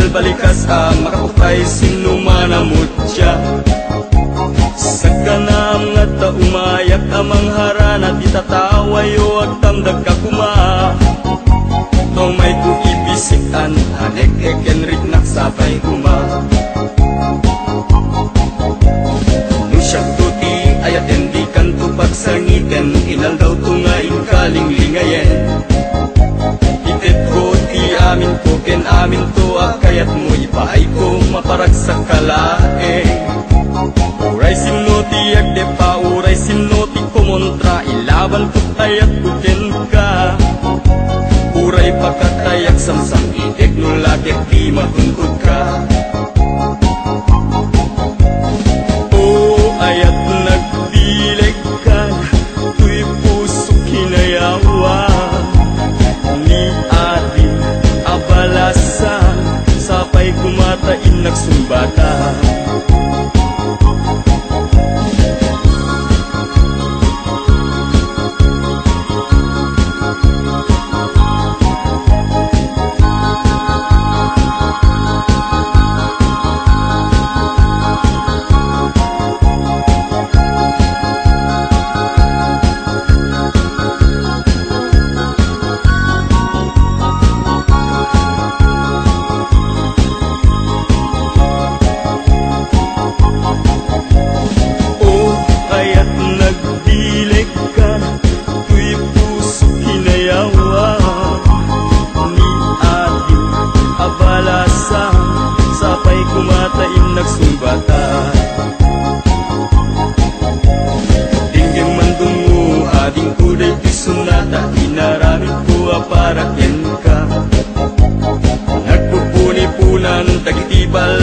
balikas ang makapay sinumanamot siya. Sa kanam nga ta umayak amang harana di tatawayo ag tamdag ka kuma. Tomay ko ibisikan anek ekenrik naksapay kuma. Nusyak tuti ayat endi kanto pagsangiten inal daw tungain kaling lingayen. Itit ko ti amin ko ken amin to akayat mo ipaay ko maparag sa kalae. Uray sinoti agde pa uray sinoti kumontra ilaban ko tayat kuken ka. Uray pakatayak samsam itik nulagyak di matungkod ka. O ayat nagdileg ka tuy puso kinayawa ni ating abalasa sapay kumatain nagsumbata.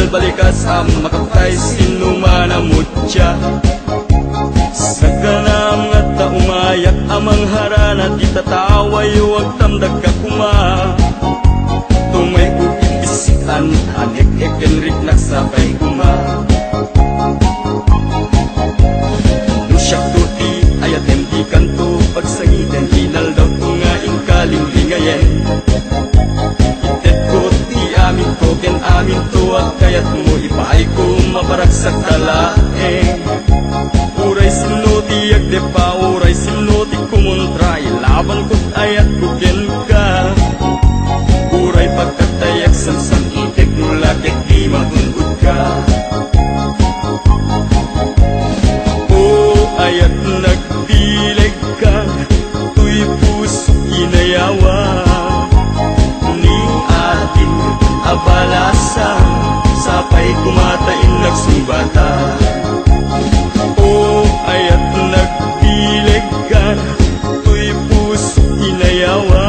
Balikas ang makapay sinumanamot siya. Sa kanam nga ta umayak amang harana di tatawayo ag tamdag ka kuma. Tumay ko ibisikan anek ekenrik naksapay kuma. Nusyak tuti ayat endi kanto pagsangiten inal daw tungain kaling lingayen. Itet ko ti amin ko ken amin to kayat mo ipaay ko maparag sa kalae. Uray sinoti agde pa uray sinoti kumontra ilaban ko't ayat kuken ka. Uray pagkatayak samsam itik nulagyak di matungkod ka. O ayat nagdileg ka tuy puso inayawa ni ating abalasa sapay kumatain nagsumbata. O ayat nagdileg ka tuy puso inayawa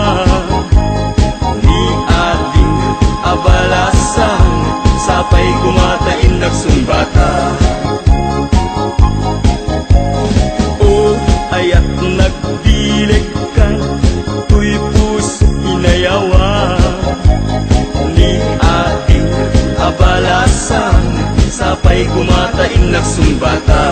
ni ating abalasa sapay kumatain nagsumbata. O ayat nagdileg ka tuy puso inayawa ni ating abalasan sapay kumatain nagsumbata.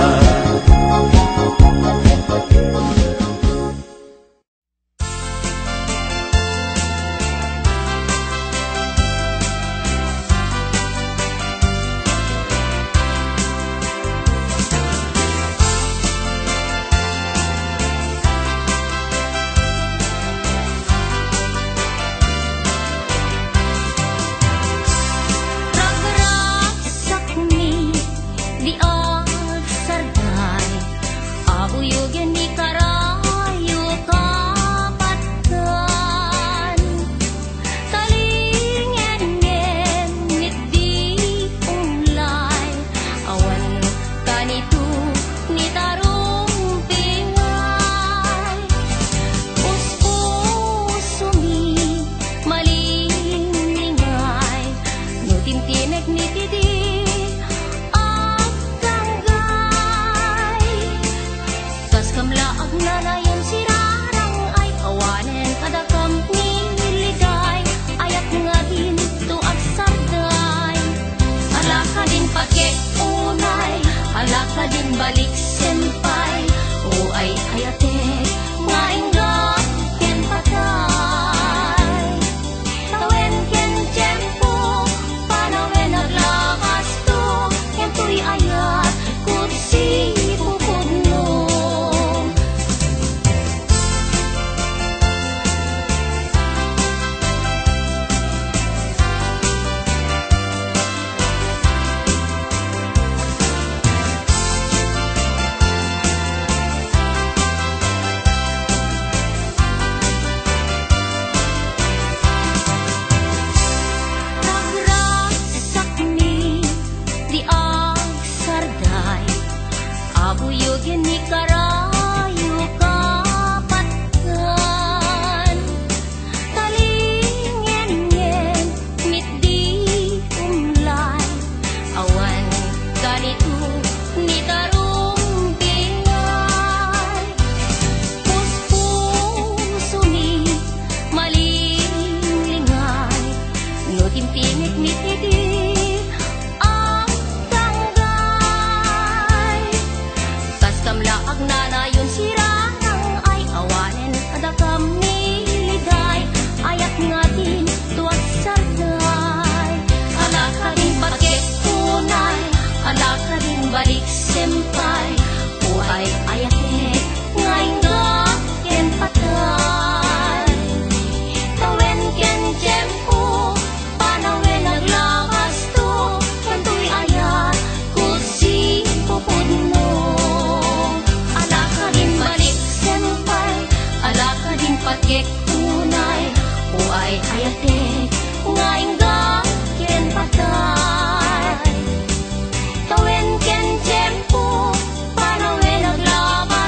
balik senpai Uay ayate ngay nga ken patay Tawen ken jempo Panawen naglakas to Kantoy ayat kusi pupudno Ala ka din balik senpai Ala ka din patkek tunay Uay ayate ngay nga ken patay Tawen ken jempo Panawen naglakas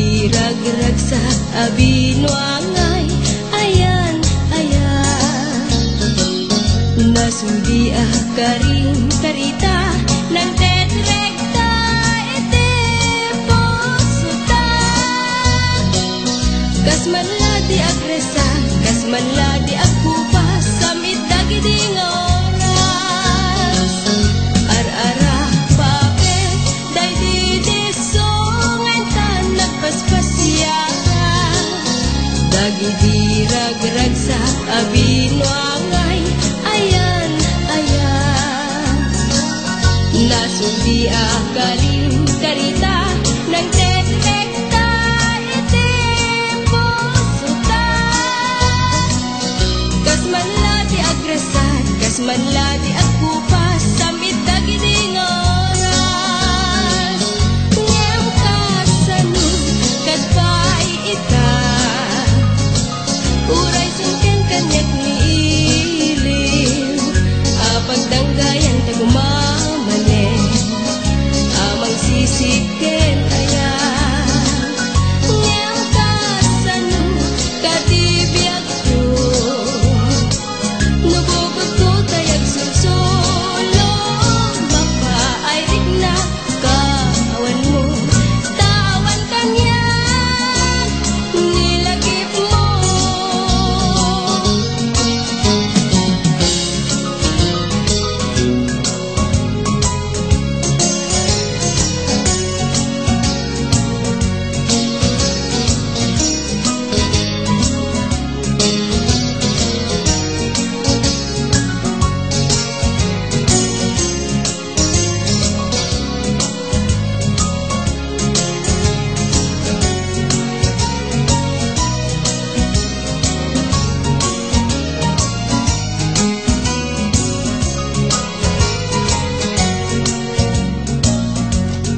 dirag-rag sa abinwangay, ayan, ayan. Nasudi karing karita ng tetrekta, ete posuta. Kasmanla di agresa, kasmanla di agkupas, samit dagiding oras. Ar-ara papet, day didisongan nagpaspasyara. Dagidirag-rag sa abinwangay, ayan, ayan. Nasudi kaling karita ng tetrekta, ete posuta. Kasmanla di agresan, kasmanla di agkupas, samit dagiding oras. Ngem kasanu kadpay ita, uray sungken kanyak ni ilim. Pagdanggayan tagumamanen, amang sisiken ayan. Ngem kasanu katibiyag ko, nubugod ko tayag susulo. Mapairik na kawan mo, tawan kanya nilagip mo.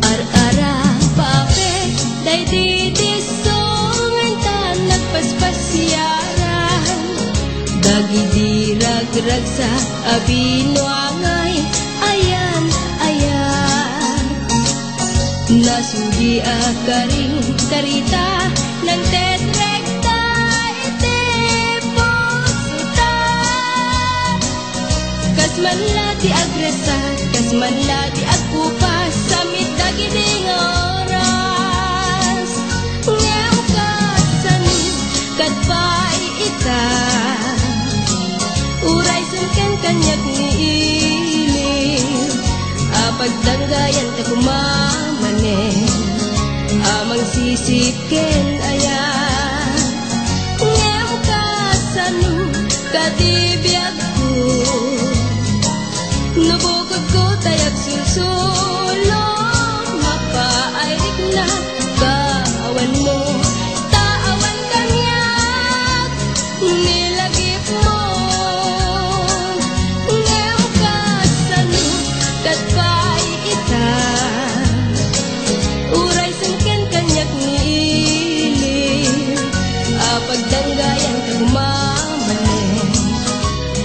Ar-ara papet, day didisongan ta nagpaspasyaran. Dagidirag-rag sa abinwangay, ayan, ayan. Nasudi karing karita ng tetrekta, ete posuta. Kasmanla di agresa, kasmanla di agkupas, samit dagiding oras. Ngem kasanu kadpay ita, uray sungken kanyak ni ilim. Pagdanggayan tagumamanen, amang sisiken ayan. Ngem kasanu katibiyag ko, nubukod ko tayag susulo. Mapairik na kawan mo, tawan kanyak nilagip mo. Ngem kasanu kadpay ita, uray sungken kanyak ni ilim. Pagdanggayan tagumamanen,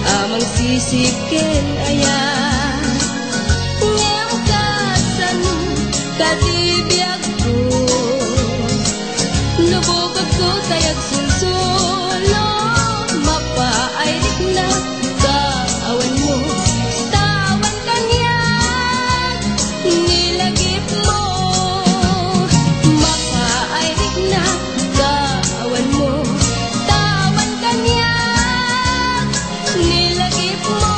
amang sisiken ayan. Ngem kasanu katibiyag ko, nubukod ko tayag susulo. Mapairik na kawan mo, tawan kanyak nilagip mo. Mapairik na kawan mo, tawan kanyak nilagip mo.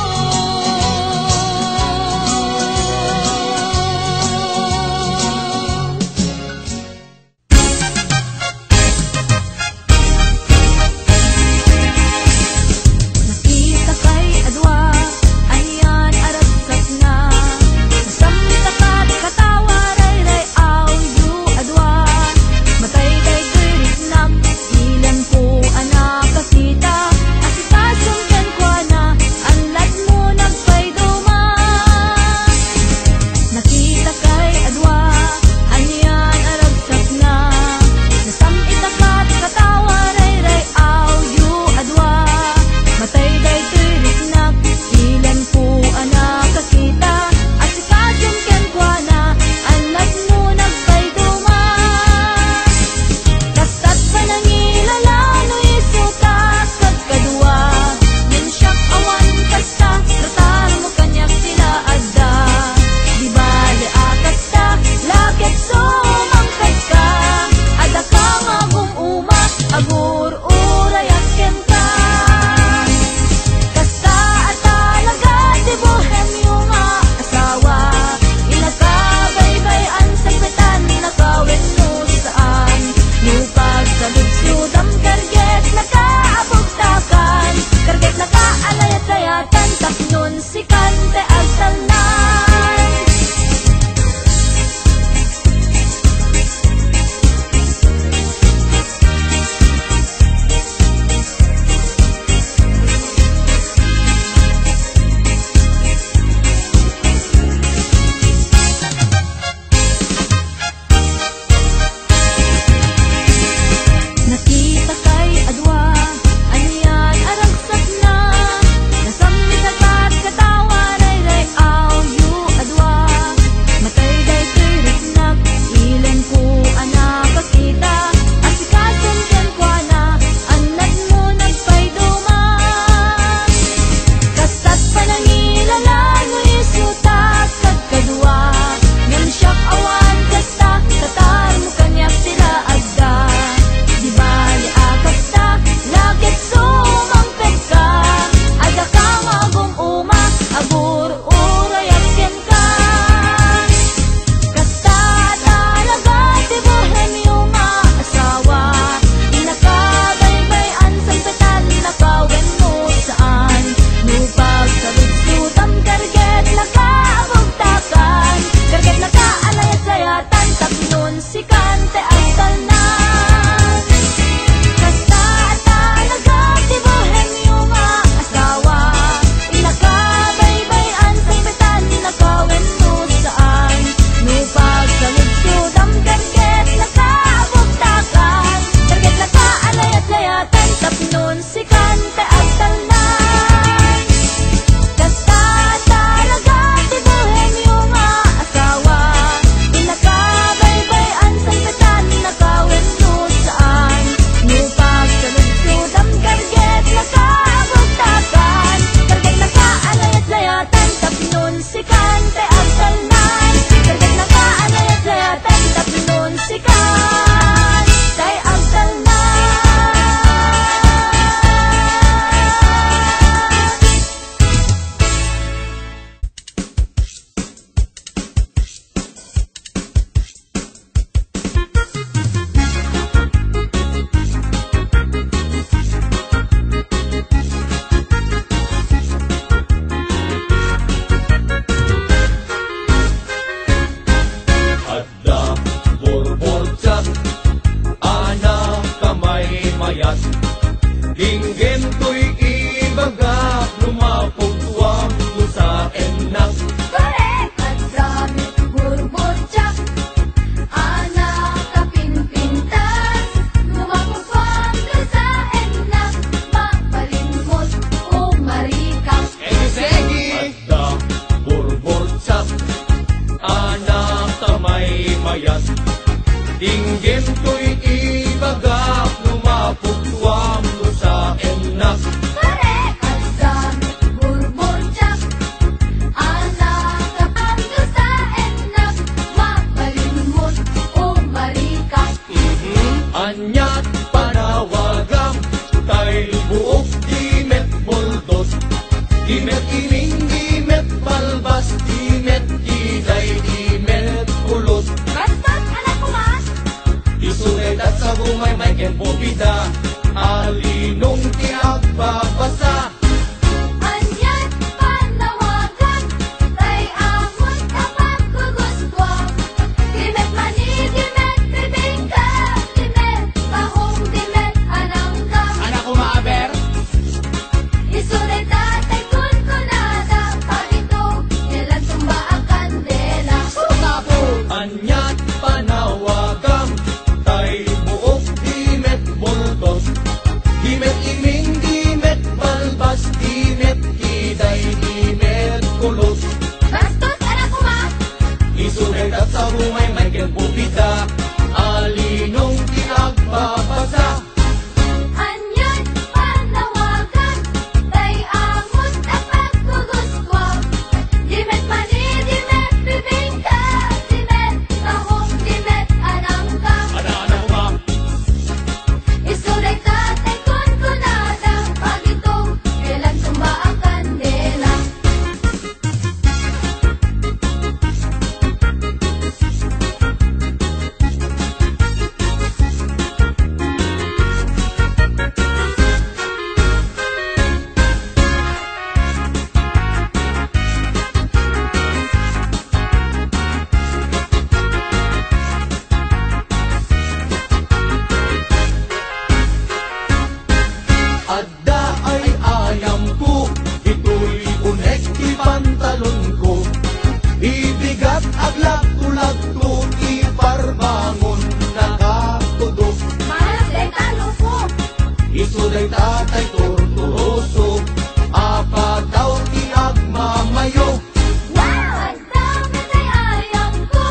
Anyat panawagam tay buok dimet boldos, dimet iming dimet balbas, dimet iday dimet ulos. Bastos, anak ko mas! Isulet at sa bumay may kenpobida, alinong tiagbabasa. Anyat panawagan, tay amon kapag guguskwag. Dimet mani, dimet bibingka, dimet bahong, dimet anangka. Anak ko maaber, Isunay tatay kun kunada, pagito, nilang tumba ang kandela. anyat panawagam tay buok dimet boldos, dimet iming dimet balbas, dimet iday dimet kulos. Bastos, anak ko mas! Isulet at sa bumay may kenpobida, alinong tiagbabasa. Anyat panawagan, tay amon kapag guguskwag. Dimet mani, dimet bibingka, dimet bahong, dimet anangka. Anak ko ma, Isunay tatay kun kunada, pagito, nilang tumba ang kandela. adda ay ayam ko, ito'y unek ipantalon ko. Ibigat aglag tulag ko, iparbangon nakatudok. Malas day talo ko, Isuday tatay torturoso, apa daw tiagmamayo. wow! Ang dami tay ayam ko,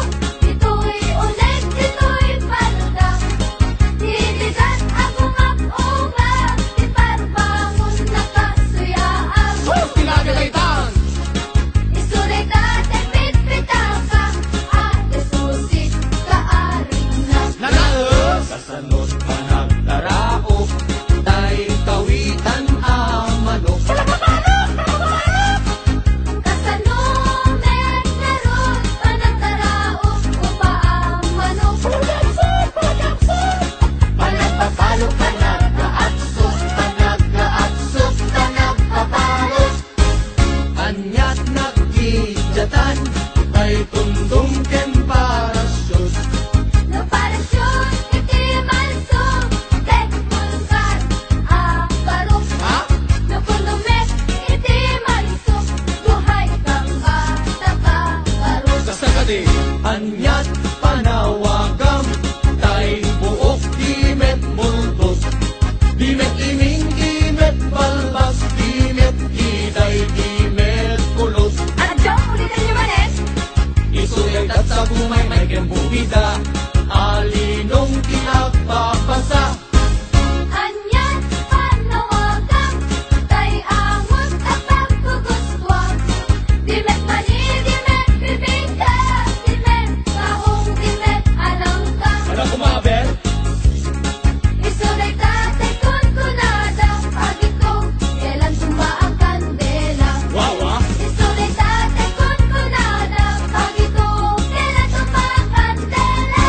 ito'y ulit, ito'y paluda. Ibigat akong apunga, iparbangon nakasuyaan. Pinagagaytan! Isunay tatay pitpitaka, ate susi kaaring na. Nanaos! Kasanot panagtaraok, tay kawitan amanok. Kasanumet meron, panagtaraok upa ang manok. Panagpapalo, panagkaatsok, panagkaatsok, panagpapalos. Anyat nagkidyatan, ay tundong ken parasyon. No parasyon, iti malsong, tek mulkan, aparok. Ha? No kundumet, iti malsong, buhay kang bata kakarok. Kasakadi, anyat panawagam, tay buok dimet muldos, dimet iming dimet balbas, dimet iday dimet kulos. Adyo, ulitin niyo manes? Isulit at sa bumay may kenpobida, alinong tiagbabasa. Anyat panawagan, tay amon kapag guguskwag. Dimet mani, dimet bibingka, dimet bahong, dimet anangka. Anak ko maaber, Isunay tatay kun kunada, pagito, kailan tumba ang kandela. wawa. Isunay tatay kun kunada, pagito, kailan tumba ang kandela.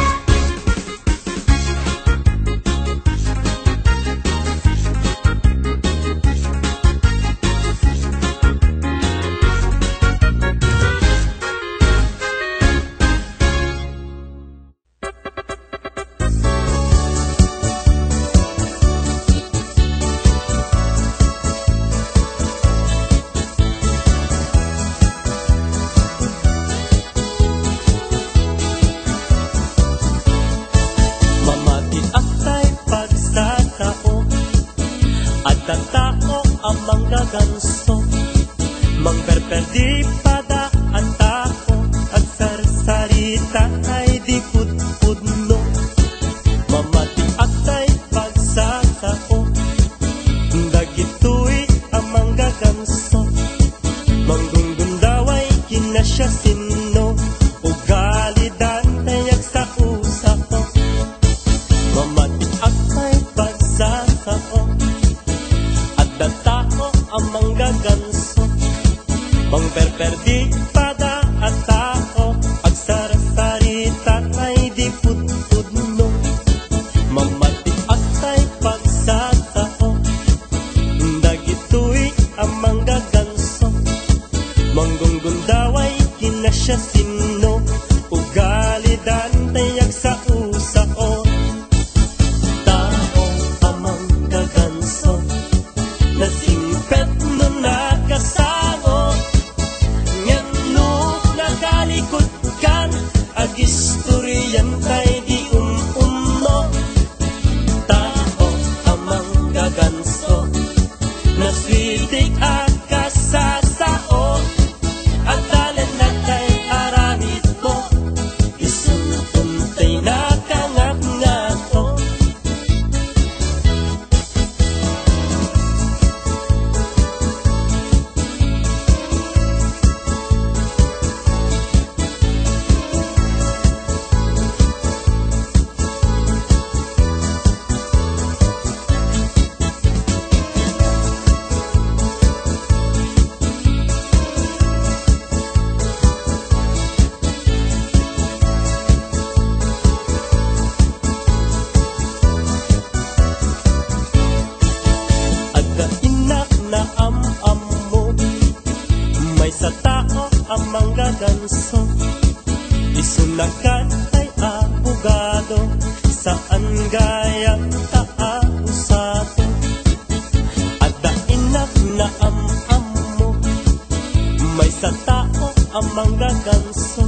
Mamati atay pagsatao at ang tao ang manggaganso. Mangperperdi pada ang tao at sarsarita ay di pudpudno. Mamati atay pagsatao, dagito'y ang manggaganso. Manggundundaway kinasya sinno, ugali dan tayak sa usapo. Mamati amang gaganso Mang perperdi pada at tao Agsarasarita ay di putudno Mamati atay pagsatao Dagito'y amang gaganso Manggunggundaway kinasya sino Ugalidan tayag sa usao Tao amang gaganso Nasingpet no nakasango Ngan no nakalikot kan Agistoryan tay di umno Tao amang gaganso Naswitik akasasao At talan na tay aramid mo Isunutuntay na kangap-ngato am mo May sa tao amang gaganso Isunakan ay abogado Saan gaya taasato At dainak na am mo May sa tao amang gaganso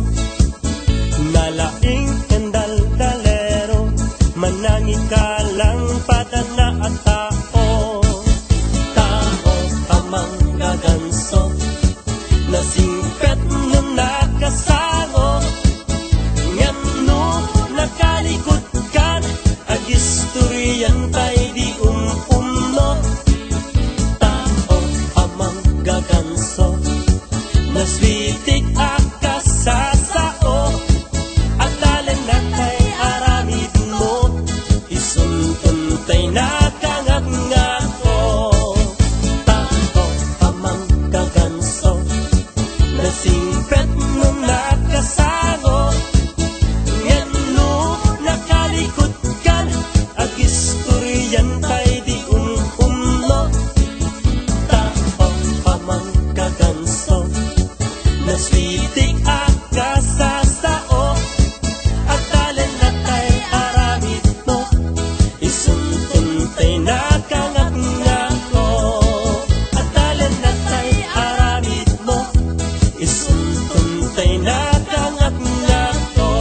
Nalaing kandal-dalero Manangin ka lang padana at tao Amang gaganso Nasingpet no nakasango Ngam no nakalikot kan Agistoryan tay di umno Tao amang gaganso Naswitik akasasao At talan na tay aramid mo Isuntun tay nakangap-ngato Nasingpet no nakasango Ngam no nakalikot kan Agistoryan tay di umno Tao amang gaganso Naswitik akasasao At talan na tay aramid mo Isuntun tay nakangap-ngato At talan na tay aramid mo Isuntun tay nakangap-ngato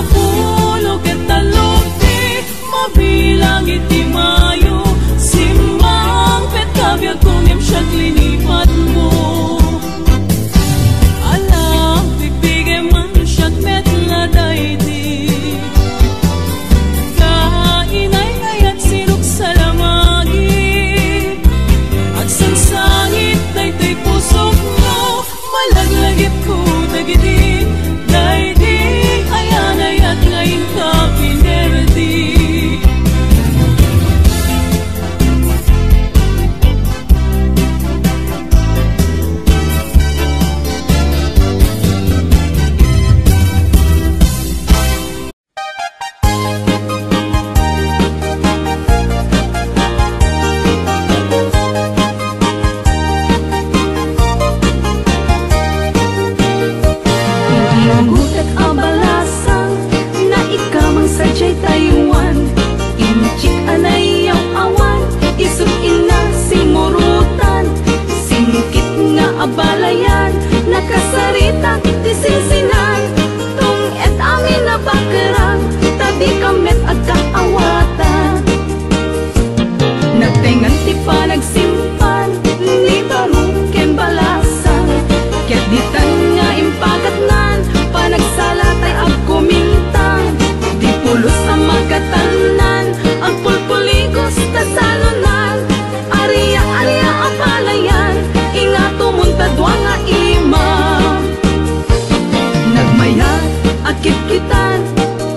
puno ketalupti mabilang iti mayo simbang petkabyag kung imsyag linipat mo alam pipigay man syag metladay di kainay ayat sinuk salamagi agsangsangit daytoy pusok mo malaglagip ko dagiti daydi ayan ayat ngayon ka pinerdi abalayan, nakasarita, tisinsinan tung et amin na bakerang tabi kamet agkaawatan nagtengan ti pa nagsimpan ni barong ken balasan ket ditan nga impagatnan panagsalatay agkumintang di pulos ang magkatanan ang pulpuligos tasalunan ariya abalayan tadwa nga ima nagmayat akit-kitan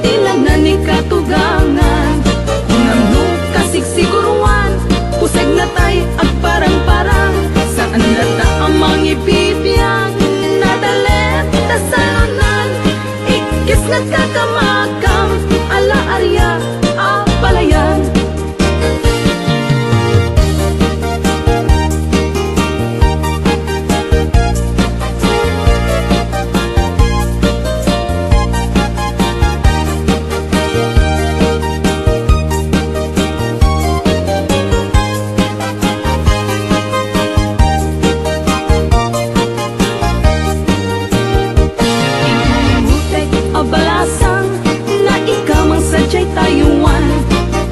tilanan ni katugangan unamno kasigsiguruan pusag na tay agparang-parang saan lata ang mangibibiyang nadalet tasalunan ikis nagkakamakam ala arya apalayan Tayuan,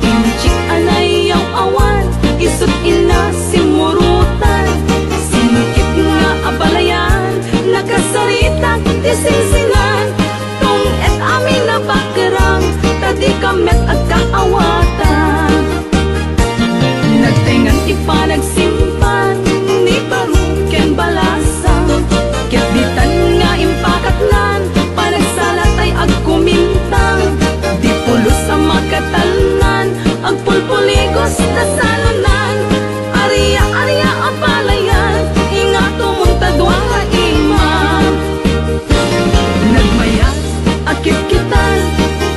inchik anay ang awan, isut ina simurutan, sinikip nga abalayan, nakasarita tisinsinan, tung et amin na bakerang, tadi kamet agkaawatan. Nagtengan ipa nagsimpan, ni barong ken balasang, ket ditan nga impakatnan, panagsalatay agkumintang, pulos ang magkatalunan ang pulpuligos na salunan ariya apalayan ingato mong tadwa nga iman nagmayat akit-kitan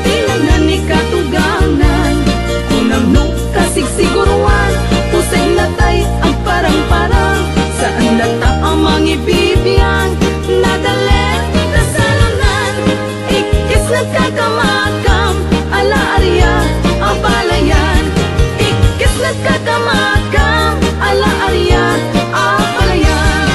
tilanan ni katugangan unamno kasigsiguruan pusay natay ang parang-parang saan lata ang mangibibiyang nadalet na salunan ikis nagkakamakam ala arya apalayan ikis nagkakamakam ala arya apalayan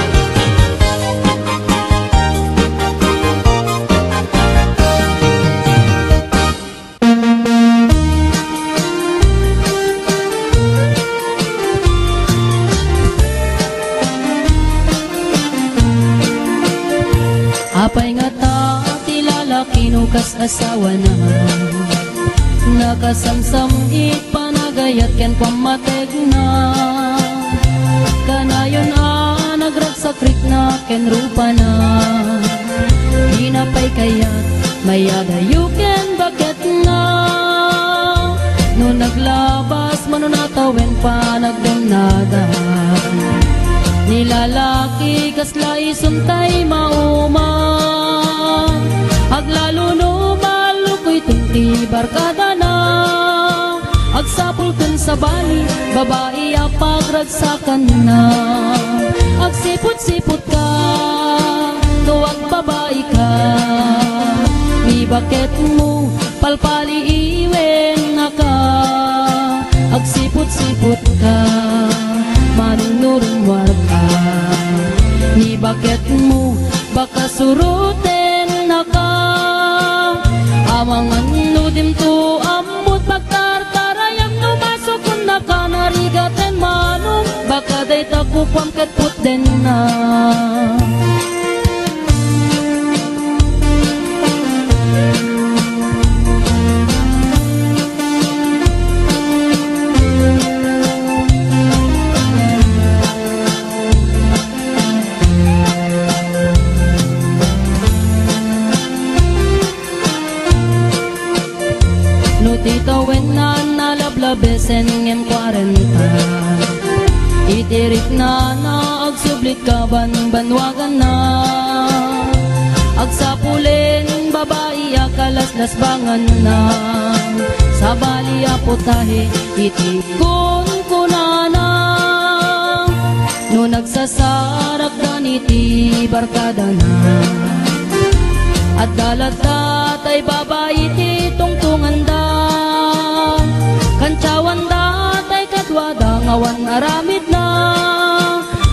apay nga ta tilalaki no kas asawa na nakasamsam ipanagayat ken pamatek na kanayon nagragsakrik na ken rupa na hinapay kayat mayagayo ken bakit na no naglabas manunatawen pa nagdunada nilalaki kasla isuntay mauma aglalo no iti barkada na agsapul ken sa bali babae apagragsakan na agsiput-siput ka tuwag babae ka mi bakit mo palpali iwen na ka agsiput-siput ka manunurun warka mi bakit mo baka suruten na ka Amangan no dim tu ambut pagtartarayam no masuk kun nakanarigaten manong baka day takupam ket puten na. Tito when na nalablabesen ngem 40 itirik na agsublit ka banwagan na agsapulin babae akalaslas bangan na sa bali aputahe itikon kunana no nagsasarak daniti barkada na at dalat ay babae ti tungtungan da kancawan da tay katwada ngawan aramid na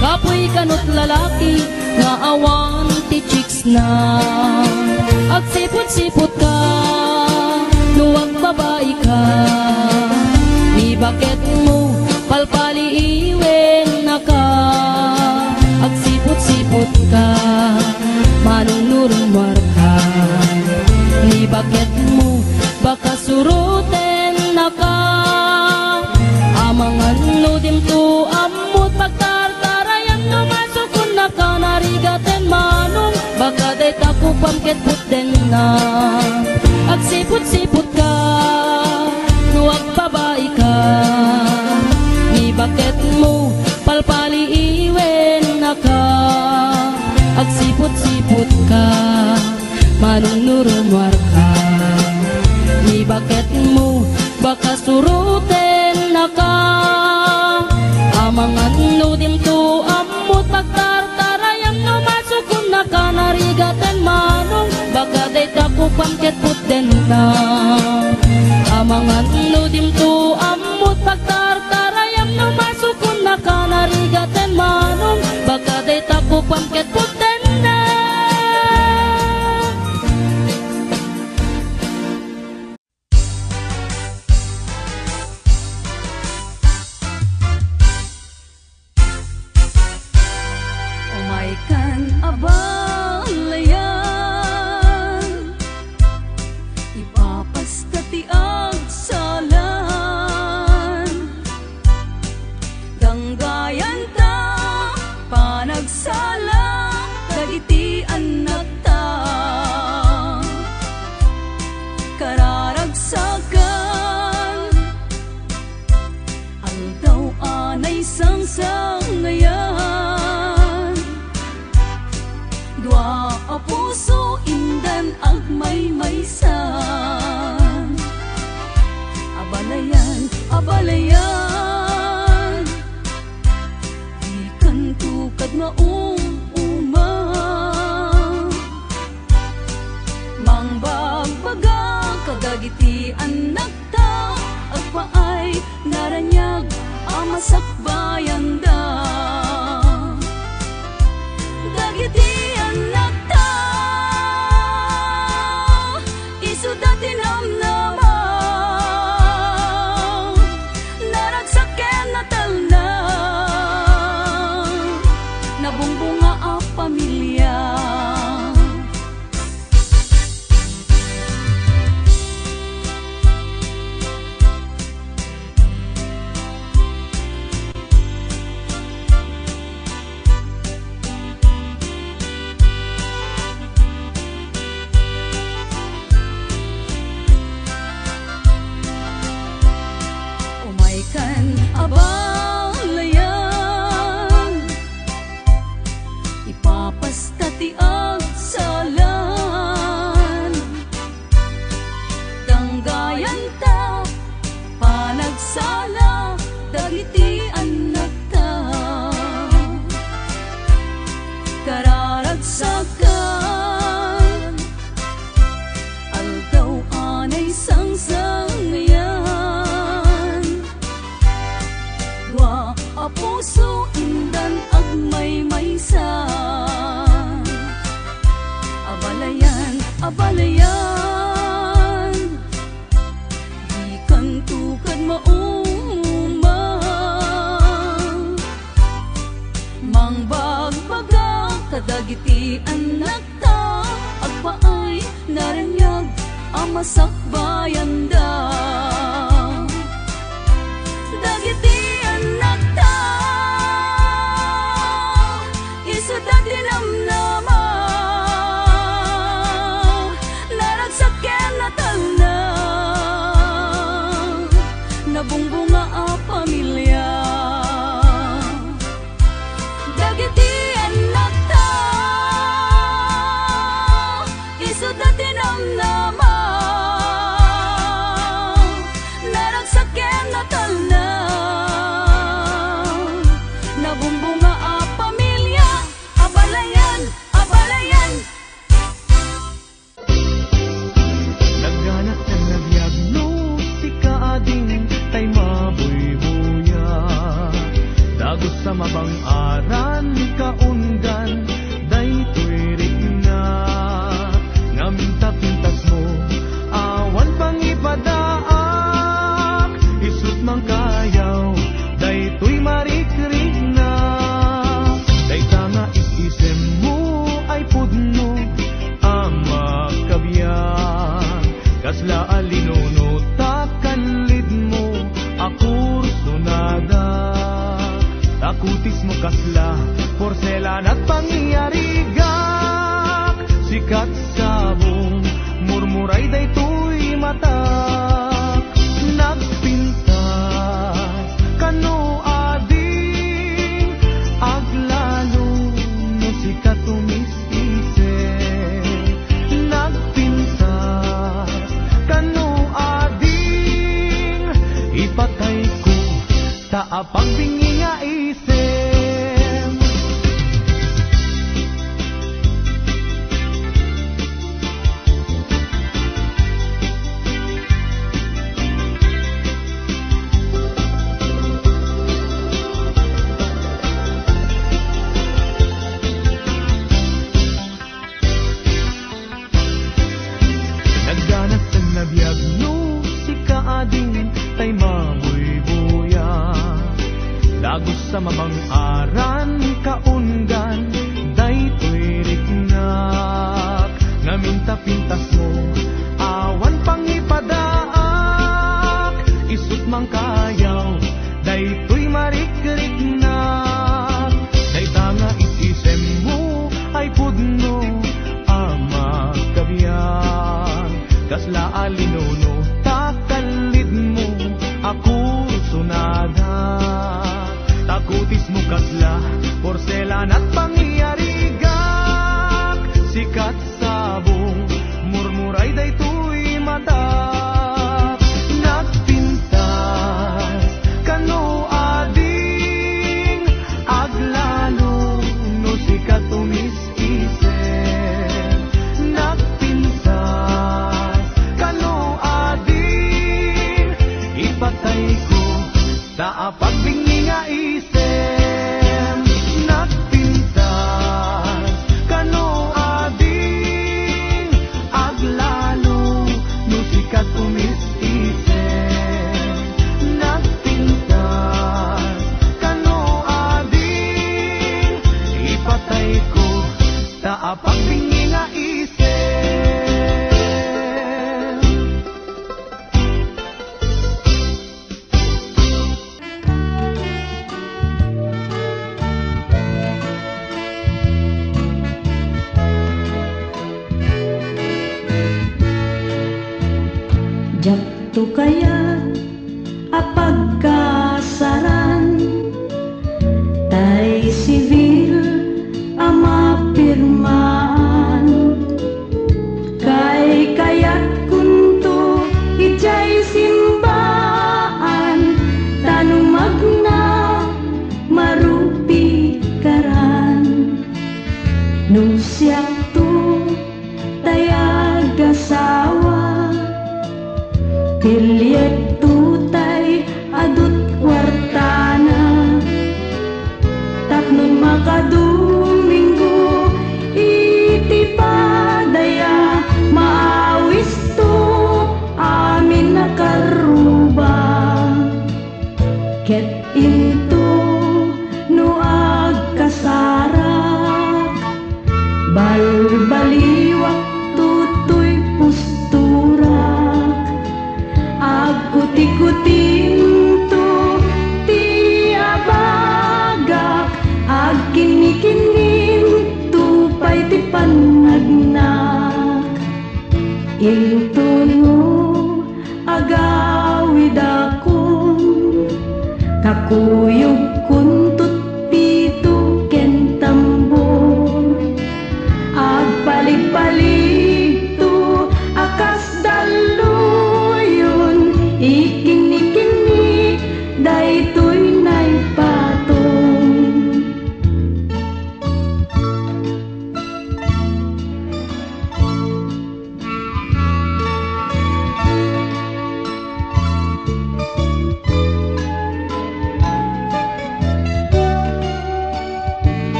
kapoy kanot lalaki nga awan ti chicks na agsipot-sipot ka luwag babae ka ni bakit mo palpali iwen na ka agsipot-sipot ka manunurong marka ni bakit mo baka suruten na ka amangan no dim tu amut pagtartarayam no masukun na ka narigaten manong baka day takupam ket puten na agsipot-sipot ka nuwag babae ka ni bakit mo palpali iwen na ka agsipot-sipot ka manunurumar ka ni bakit mo baka suruten na ka amangan no dim tu amut pagtartarayam no masukun na ka narigaten manong baka day takupam ket puten na amangan no dim tu amut pagtartarayam no masukun na ka narigaten manong baka day takupam ket puten na. Umaikan abalayan ipapastati ang salan danggayan ta panagsala dagiti anak ta kararagsakan aldaw anay sangsangayan dua a puso indan agmaymaysan abalayan abalayan ikan tukad maumuma mangbagbaga kadagiti anak ta agpaay naranyag amasakbayan da dagiti anak ta isu dati namnama naragsaken natal na nabungbunga a pamilya umaikan abalayan ipapastati ang salan danggayan ta panagsala dagiti anak ta kararagsakan aldaw anay sangsangayan mayanda. Dagiti anak ta, isut at tinamnama, naragsaken na talna, nabungbunga a pamilya. Dagiti anak ta, isut at tinamnama, naragsaken na talna, nabumbunga a pamilya. Abalayan, abalayan. Naghanap ng nabiyagno si kaading tay mabuybuya. Dagos sa mabang aran kaundan day tuwirig na. Ngaminta-pintas mo awan pang ipadaak. Isut mang kayaw day tuy marikrig na. Day tanga isisem mo ay pudno ama kabiyan. Kasla alinuno takanlid mo akur sunada. Takutis mo kasla porselan at pangyarigak. Sikat sabong murmuray day tuy matak. Nagpintas kano ading aglalo no sikat tumis-ise. Nagpintas kano ading ipatay ko taapag bingi nga isem. Nagganap ng nabiyagno si kaading tay mabuybuya. Dagos sa mamang aran kaundan day tuwirig nak. Ngaminta-pintas mo awan pang ipadaak. Isut mang kayaw day tuy marikrig nak. Day tanga isisem mo ay pudno ama kabiyan. Kasla alinuno takalid mo ako sunada. Takutis mo kasla porselan at pangyarigak. Sikat sabong murmuray day tuy matak. Nagpintas kano ading aglalo no sikat tumis-ise. Nagpintas kano ading ipatay ko taapag bingi nga isem. Nagpintas kano ading aglalo no sikat tumis-ise. Nagpintas kano ading ipatay ko taapag bingi nga isem. Jakto kaya apagkasaran tay sivil ama pirmaan. Kay kaya't kunto ijay simbaan tanumag na marupi karan. Nung siyak to tayag asawa Pilyet tutay adut kwartana. Taknon makadomingo iti padaya maawis to amin nakaruba. Ket into no agkasarak balbaliwak tutoy pusturak. kakuyog kuntut pito ken tambor agpalig-palig to akas daluyon ikinik-inik daytoy nay patong.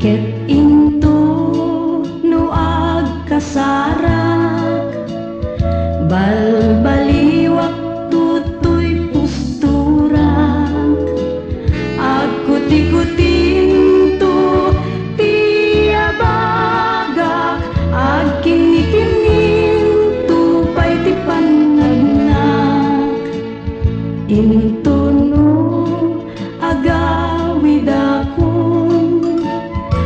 Ket into no agkasarak balbaliwak tutoy pusturak agkuti-kutin to tiabagak agkini-kinin to pay ti panagnak into no agawid akong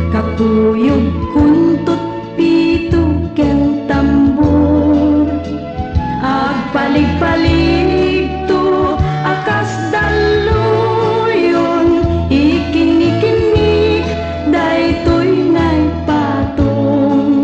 kakuyog kuntut pito ken tambor agpalig-palig to akas daluyon ikinik-inik daytoy nay patong.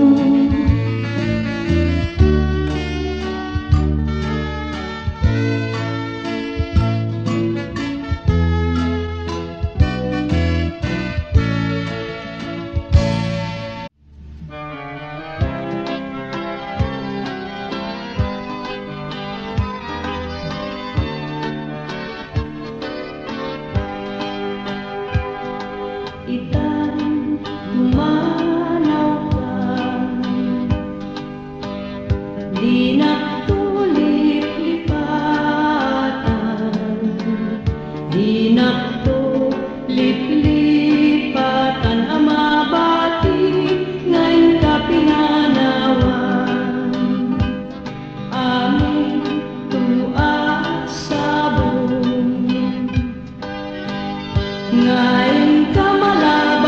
Itang humanaw ka, di naktulip-lipatan, di naktulip-lipatan ang mabati ngayon kapinganawan. Amin tuwa sabon ngayon ka malab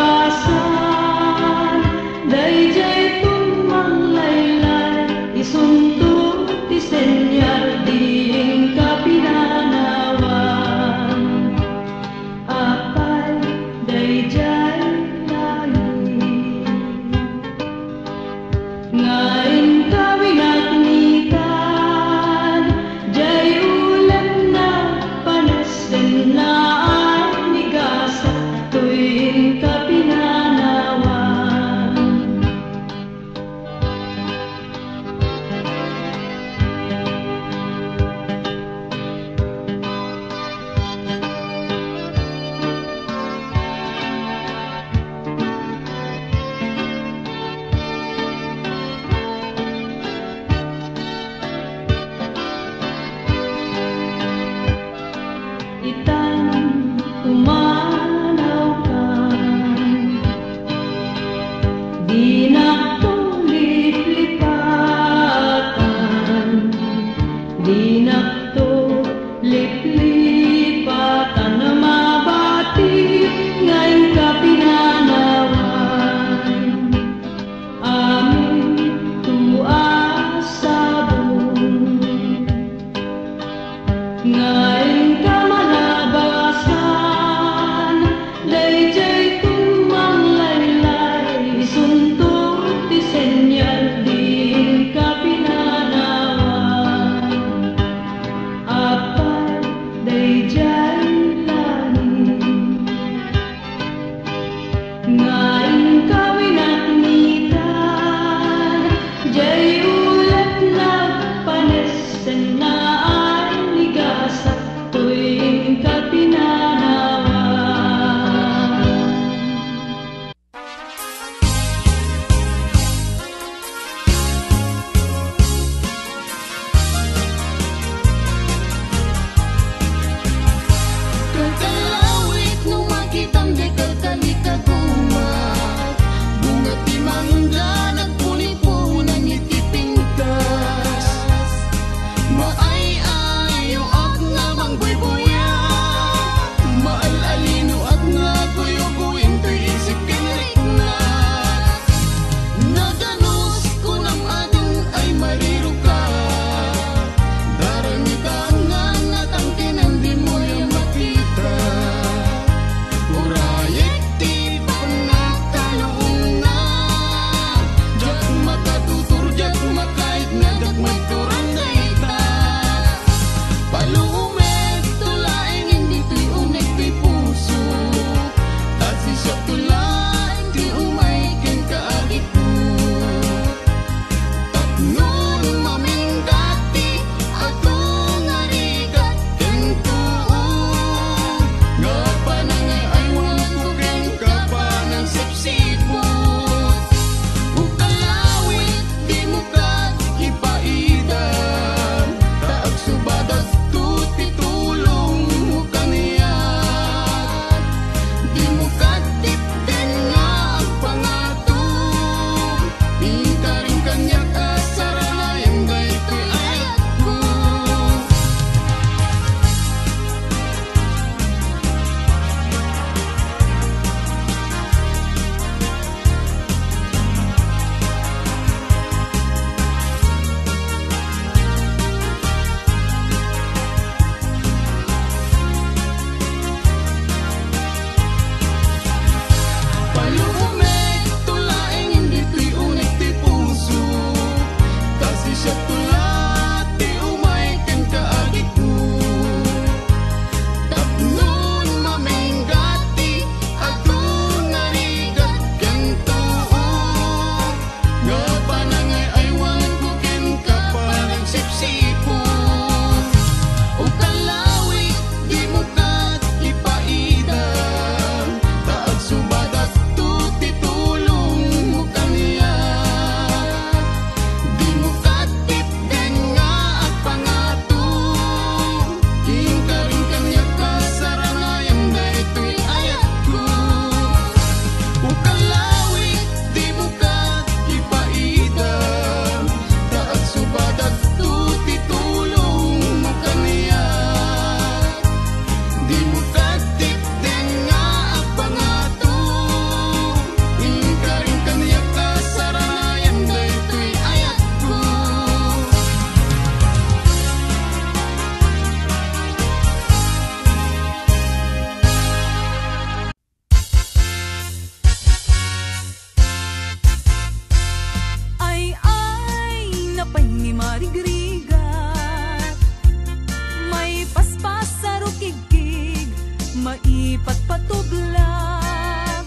patublak.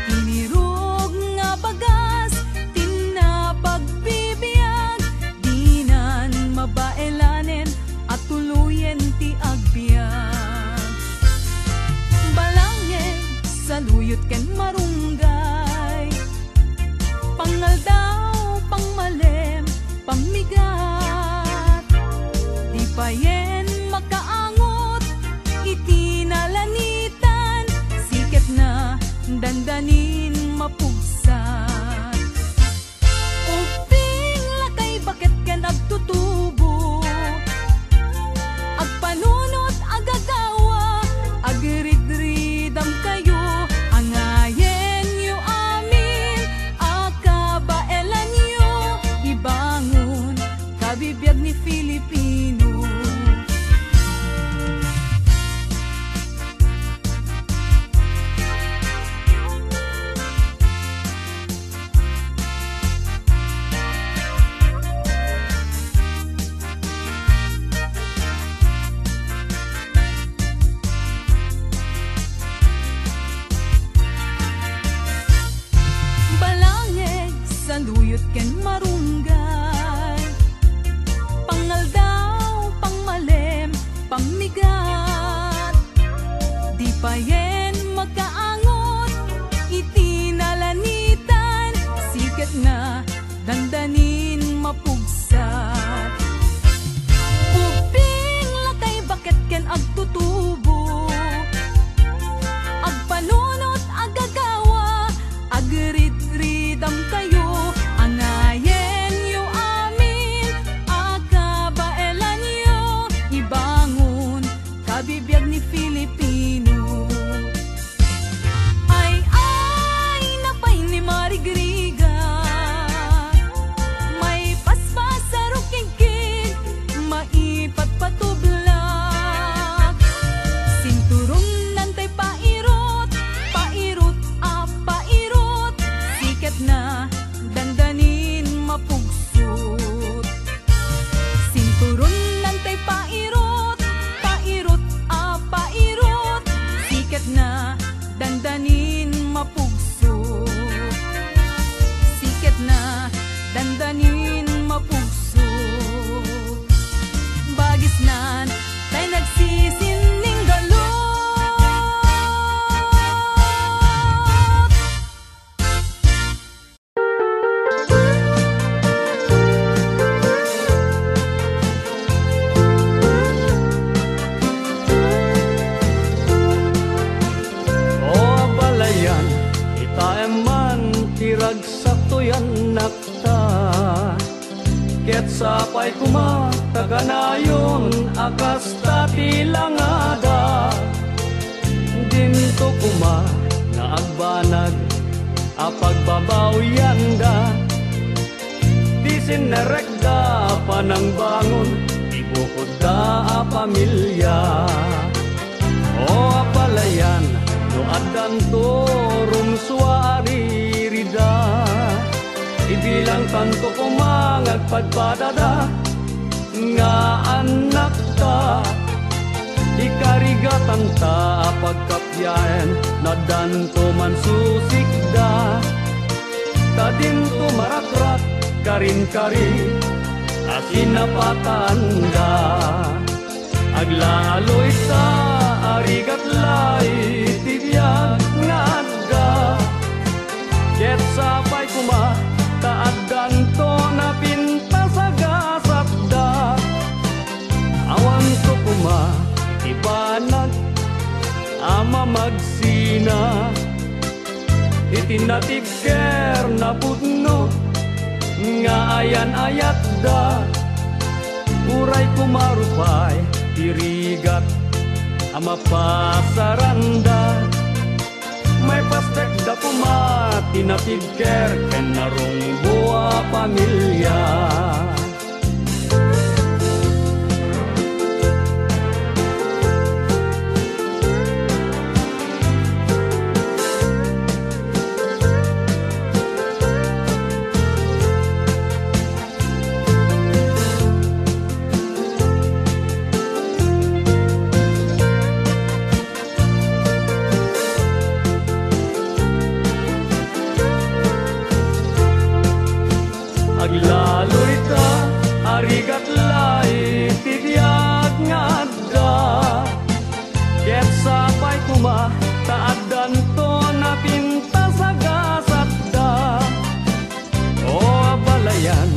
Inirog nga bagas, tinapagpibiyag, dinan mabaelanen at tuluyen ti agbyag. Balangin sa luyot ken marunggay, pangaldaw, pangmalem, pamigat. Di payen makaangot, itinalanitan, siket na dandanin mapugsat. Uping lakay bakit ken agtutubo, agpanunot agagawa, agridridam kayo, angayen yu amin, akabaelan yu, ibangon kabibiyag ni Filipino. Balangeg sa luyot ken marunggay, pangaldaw, pangmalem, pamigat. Di payen magkaangot, itinalanitan, siket na dandanin mapugsat. Uping lakay bakit ken agtutubo, agpanunot agagawa, agrid-ridam kayo, angayen yu amin, akabaelan yu, ibangon kabibiyag ni Filipino. Ay napay ni marigriga, may paspas sa rukigkig, maipat patublak. Sinturong nantay pairot, pairot, pairot, siket na dandanin mapugsot. Sinturong nantay pairot, pairot, pairot, siket na dandanin mapugsot. Siket na dandanin mapugsot. Bagis nan tay nagsisining galot. O balayan, itaeman tirag sa tuyan nakta. Ket sapay kuma taganayon akas tati langada. Dinto kuma na agbanag apagbabawian da. Di sinerekda panang bangon, ibukod da a pamilya. O apalayan, no adan to rumsuari rida, ibilang tanto ko mangagpadpadada, nga anak ta, ikarigatan ta pagkapyaen, na danto man susikda, tadin to marakrat, karin-kari, asinapatanda. Aglaloy sa arigat lay tibiyag ngada, ket sapay kuma taaddan to na pinta sa gasapda. Awan to kuma ipanag ama magsina, itinatiker na pudno nga ayan-ayat da. Uray kumarupay tirigat ama pasaranda, may pastek da kuma tinatiker ken narong buwa pamilya. narigat lay tibiyag nga adda. Ket sapay kuma taadan to na pinta sa gasatda. O balayan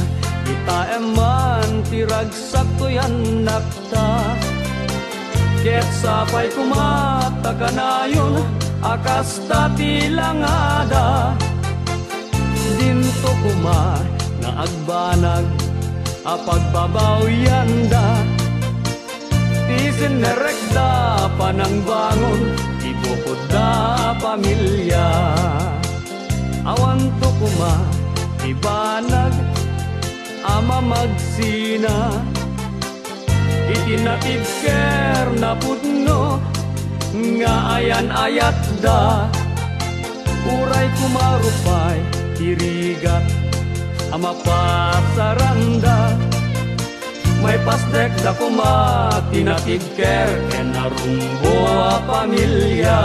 kita eman tiragsak to yan nakta. Ket sapay kumata kanayon akas tati lang ada. Dinto kuma na agbanag apagbabaw yanda. Tisin nerekda panang bangon ibukod da pamilya. Awan to kuma ibanag ama magsina. Itinatid ker na pudno nga ayan ayat da. Uray kumarupay tirigat ama pasaranda. May pasdek da kuma tinatid ker ken narumbo a pamilya.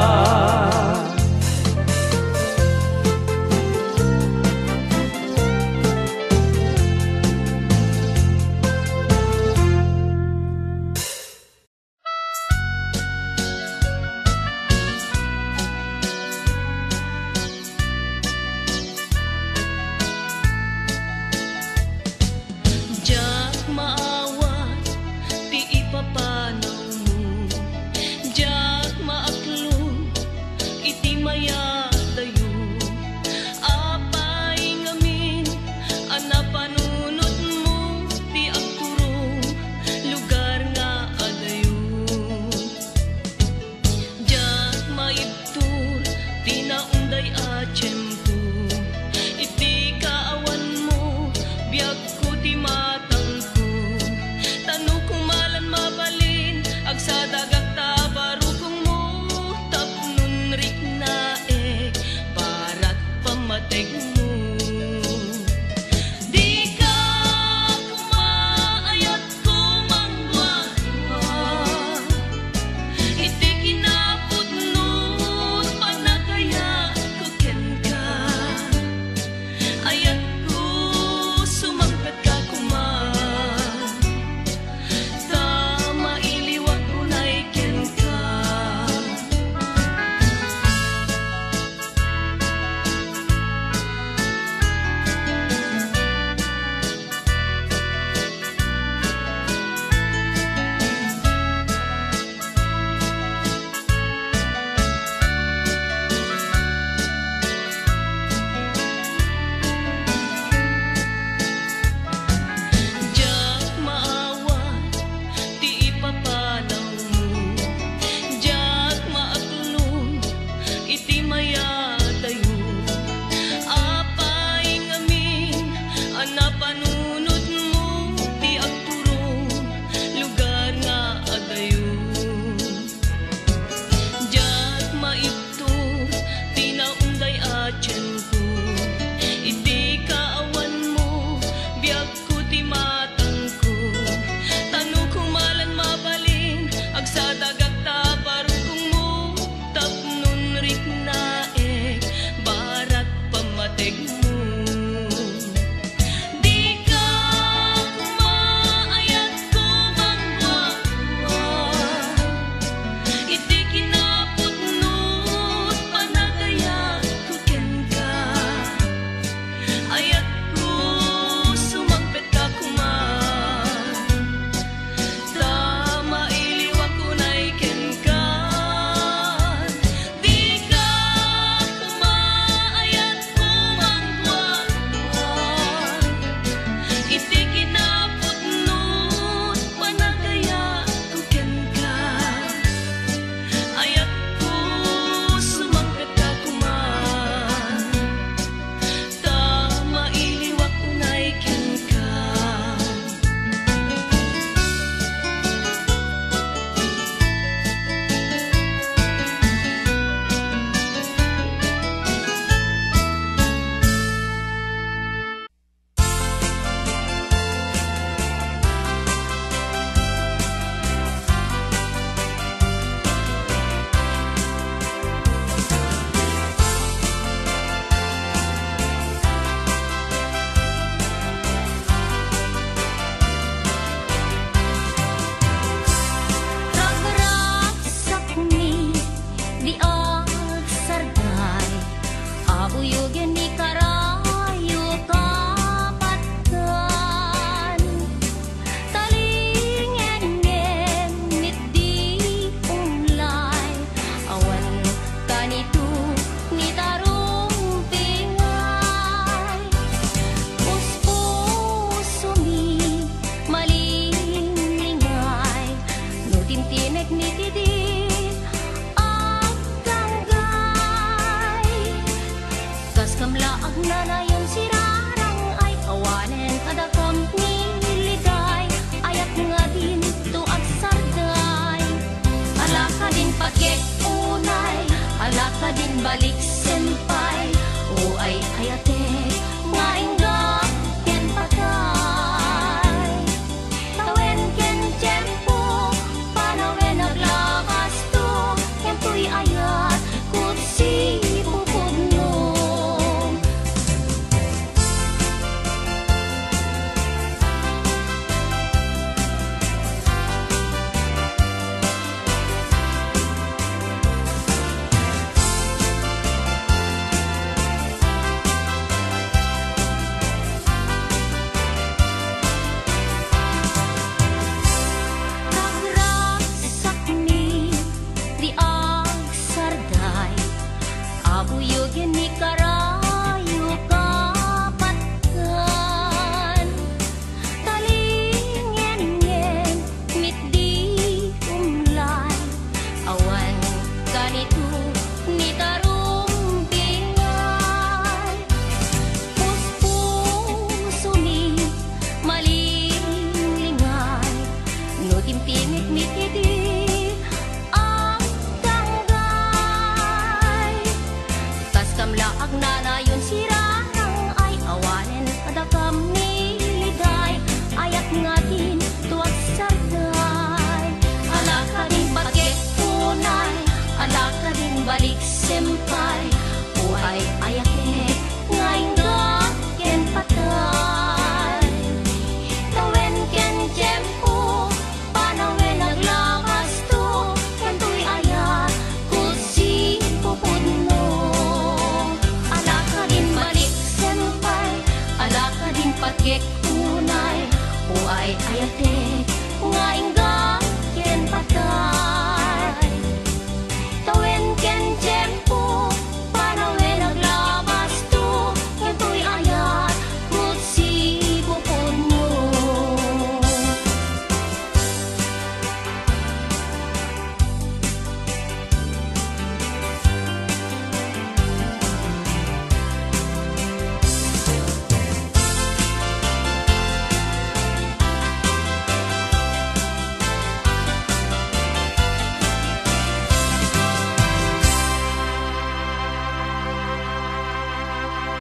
Sa dagat ta parukong mo tapnon rik na kamlaag na na yung sirarang ay kawanen kadakam niliday ayak nga din to at sarday alaka din pagkek unay alaka din balik senpai o ay ayate nga ingga ken patay tawen ken tempo panawen naglakas to ken tuy ayat kutsi pupudno Kagrasak ni di ag sarday abuyogin ni karayo kapatkan talingen mitdi umlay awan ganito ni tarong bingay puspusumi malilingay no timtimit mitidi ang tanggay tas kamlaag na na yun sirarang ay awanen kadakam niliday ayak nga din tuwag sarday alaka din pagkek unay alaka din balik senpai uhay ayake nga ingga ken patay tawen ken tempo panawen naglakas to ken tuy ayat kutsi pupudno alaka din balik senpai alaka din pagkek